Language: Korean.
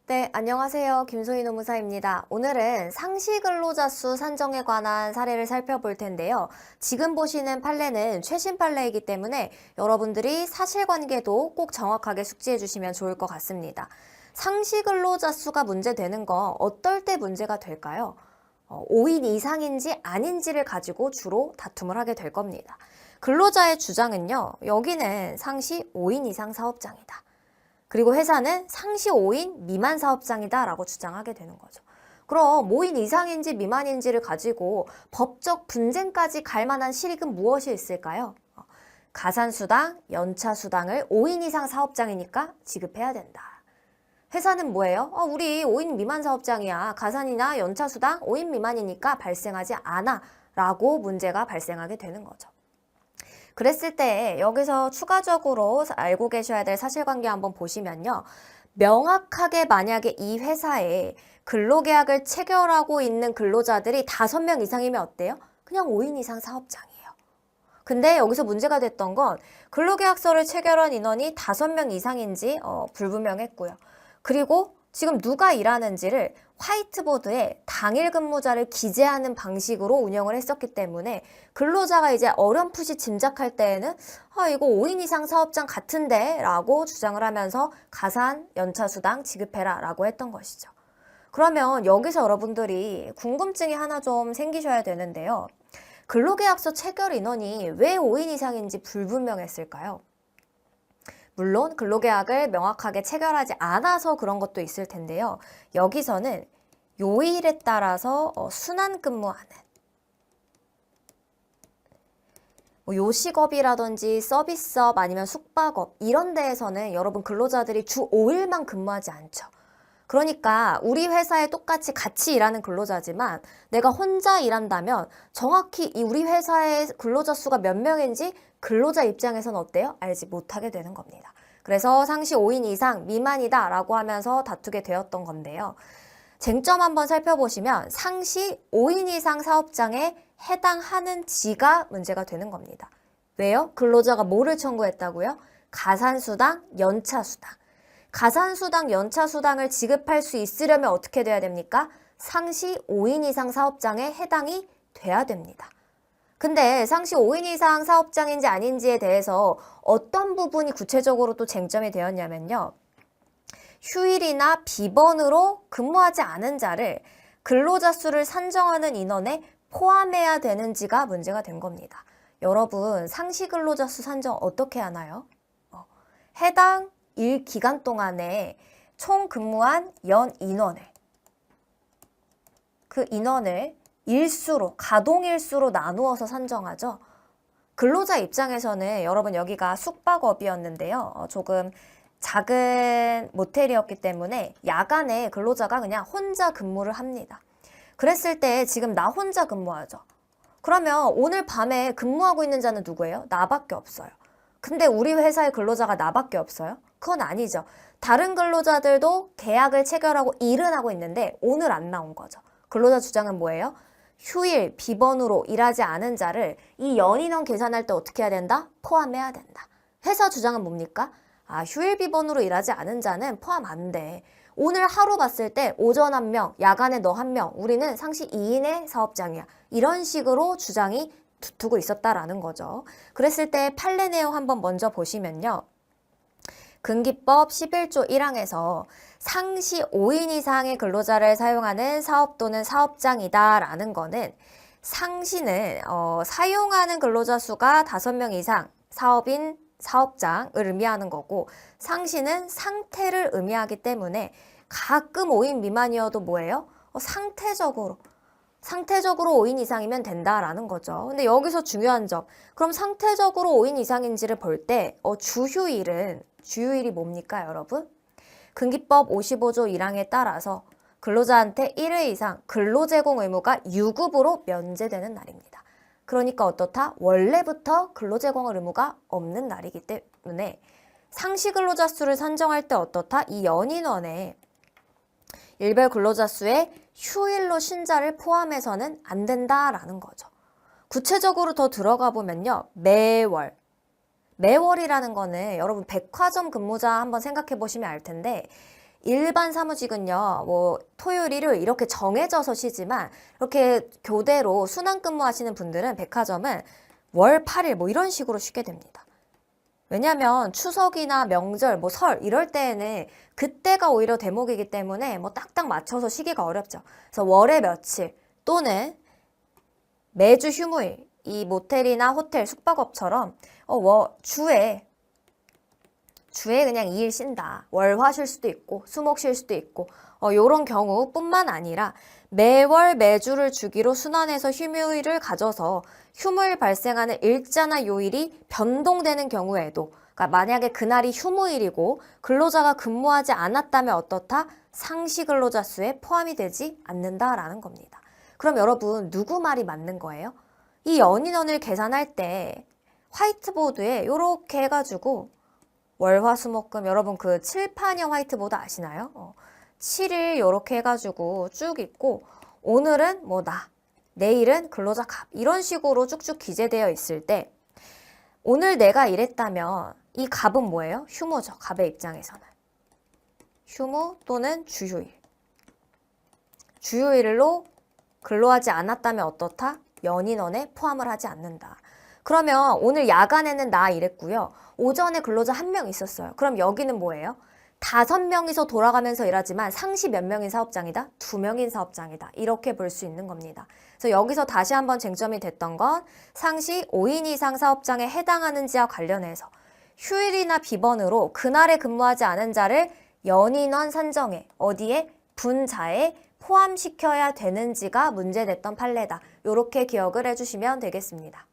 네, 안녕하세요. 김소희 노무사입니다. 오늘은 상시 근로자 수 산정에 관한 사례를 살펴볼 텐데요. 지금 보시는 판례는 최신 판례이기 때문에 여러분들이 사실관계도 꼭 정확하게 숙지해 주시면 좋을 것 같습니다. 상시 근로자 수가 문제되는 거 어떨 때 문제가 될까요? 5인 이상인지 아닌지를 가지고 주로 다툼을 하게 될 겁니다. 근로자의 주장은요, 여기는 상시 5인 이상 사업장이다. 그리고 회사는 상시 5인 미만 사업장이다 라고 주장하게 되는 거죠. 그럼 5인 이상인지 미만인지를 가지고 법적 분쟁까지 갈 만한 실익은 무엇이 있을까요? 가산수당, 연차수당을 5인 이상 사업장이니까 지급해야 된다. 회사는 뭐예요? 우리 5인 미만 사업장이야. 가산이나 연차수당 5인 미만이니까 발생하지 않아 라고 문제가 발생하게 되는 거죠. 그랬을 때 여기서 추가적으로 알고 계셔야 될 사실관계 한번 보시면요. 명확하게 만약에 이 회사에 근로계약을 체결하고 있는 근로자들이 5명 이상이면 어때요? 그냥 5인 이상 사업장이에요. 근데 여기서 문제가 됐던 건 근로계약서를 체결한 인원이 5명 이상인지 불분명했고요. 그리고 지금 누가 일하는지를 화이트보드에 당일 근무자를 기재하는 방식으로 운영을 했었기 때문에 근로자가 이제 어렴풋이 짐작할 때에는 이거 5인 이상 사업장 같은데 라고 주장을 하면서 가산, 연차수당 지급해라 라고 했던 것이죠. 그러면 여기서 여러분들이 궁금증이 하나 좀 생기셔야 되는데요. 근로계약서 체결 인원이 왜 5인 이상인지 불분명했을까요? 물론 근로계약을 명확하게 체결하지 않아서 그런 것도 있을 텐데요. 여기서는 요일에 따라서 순환근무하는 요식업이라든지 서비스업 아니면 숙박업 이런 데에서는 여러분 근로자들이 주 5일만 근무하지 않죠. 그러니까 우리 회사에 똑같이 같이 일하는 근로자지만 내가 혼자 일한다면 정확히 우리 회사의 근로자 수가 몇 명인지 근로자 입장에서는 어때요? 알지 못하게 되는 겁니다. 그래서 상시 5인 이상 미만이다 라고 하면서 다투게 되었던 건데요. 쟁점 한번 살펴보시면 상시 5인 이상 사업장에 해당하는지가 문제가 되는 겁니다. 왜요? 근로자가 뭐를 청구했다고요? 가산수당, 연차수당. 가산수당, 연차수당을 지급할 수 있으려면 어떻게 돼야 됩니까? 상시 5인 이상 사업장에 해당이 돼야 됩니다. 근데 상시 5인 이상 사업장인지 아닌지에 대해서 어떤 부분이 구체적으로 또 쟁점이 되었냐면요. 휴일이나 비번으로 근무하지 않은 자를 근로자 수를 산정하는 인원에 포함해야 되는지가 문제가 된 겁니다. 여러분, 상시 근로자 수 산정 어떻게 하나요? 해당 일 기간 동안에 총 근무한 연 인원을 그 인원을 일수로, 가동일수로 나누어서 산정하죠. 근로자 입장에서는 여러분 여기가 숙박업이었는데요. 조금 작은 모텔이었기 때문에 야간에 근로자가 그냥 혼자 근무를 합니다. 그랬을 때 지금 나 혼자 근무하죠. 그러면 오늘 밤에 근무하고 있는 자는 누구예요? 나밖에 없어요. 근데 우리 회사의 근로자가 나밖에 없어요? 그건 아니죠. 다른 근로자들도 계약을 체결하고 일은 하고 있는데 오늘 안 나온 거죠. 근로자 주장은 뭐예요? 휴일, 비번으로 일하지 않은 자를 이 연인원 계산할 때 어떻게 해야 된다? 포함해야 된다. 회사 주장은 뭡니까? 휴일 비번으로 일하지 않은 자는 포함 안 돼. 오늘 하루 봤을 때 오전 1명, 야간에 너 1명, 우리는 상시 2인의 사업장이야. 이런 식으로 주장이 두고 있었다라는 거죠. 그랬을 때 판례 내용 한번 먼저 보시면요. 근기법 11조 1항에서 상시 5인 이상의 근로자를 사용하는 사업 또는 사업장이다 라는 거는 상시는 사용하는 근로자 수가 5명 이상 사업인 사업장을 의미하는 거고 상시는 상태를 의미하기 때문에 가끔 5인 미만이어도 뭐예요? 상태적으로 5인 이상이면 된다라는 거죠. 근데 여기서 중요한 점, 그럼 상태적으로 5인 이상인지를 볼 때 주휴일이 뭡니까 여러분? 근기법 55조 1항에 따라서 근로자한테 1회 이상 근로제공 의무가 유급으로 면제되는 날입니다. 그러니까 어떻다? 원래부터 근로제공 의무가 없는 날이기 때문에 상시 근로자 수를 산정할 때 어떻다? 이 연인원에 일별 근로자 수에 휴일로 쉰 자를 포함해서는 안 된다라는 거죠. 구체적으로 더 들어가 보면요. 매월이라는 거는 여러분 백화점 근무자 한번 생각해 보시면 알 텐데 일반 사무직은요, 뭐 토요일, 일요일 이렇게 정해져서 쉬지만 이렇게 교대로 순환 근무하시는 분들은 백화점은 월 8일 뭐 이런 식으로 쉬게 됩니다. 왜냐면 추석이나 명절, 뭐 설 이럴 때에는 그때가 오히려 대목이기 때문에 뭐 딱딱 맞춰서 쉬기가 어렵죠. 그래서 월에 며칠 또는 매주 휴무일, 이 모텔이나 호텔, 숙박업처럼 주에 그냥 2일 쉰다. 월화 쉴 수도 있고 수목 쉴 수도 있고 요런 경우뿐만 아니라 매월 매주를 주기로 순환해서 휴무일을 가져서 휴무일 발생하는 일자나 요일이 변동되는 경우에도, 그러니까 만약에 그날이 휴무일이고 근로자가 근무하지 않았다면 어떻다? 상시 근로자 수에 포함이 되지 않는다라는 겁니다. 그럼 여러분 누구 말이 맞는 거예요? 이 연인원을 계산할 때 화이트보드에 이렇게 해가지고 월화수목금, 여러분 그 칠판형 화이트보드 아시나요? 7일 이렇게 해가지고 쭉 있고 오늘은 뭐다, 내일은 근로자 갑 이런 식으로 쭉쭉 기재되어 있을 때 오늘 내가 일했다면 이 갑은 뭐예요? 휴무죠. 갑의 입장에서는. 휴무 또는 주휴일. 주휴일로 근로하지 않았다면 어떻다? 연인원에 포함을 하지 않는다. 그러면 오늘 야간에는 나 일했고요. 오전에 근로자 1명 있었어요. 그럼 여기는 뭐예요? 5명이서 돌아가면서 일하지만 상시 몇 명인 사업장이다? 2명인 사업장이다. 이렇게 볼 수 있는 겁니다. 그래서 여기서 다시 한번 쟁점이 됐던 건 상시 5인 이상 사업장에 해당하는지와 관련해서 휴일이나 비번으로 그날에 근무하지 않은 자를 연인원 산정에 어디에? 분자에 포함시켜야 되는지가 문제됐던 판례다. 이렇게 기억을 해주시면 되겠습니다.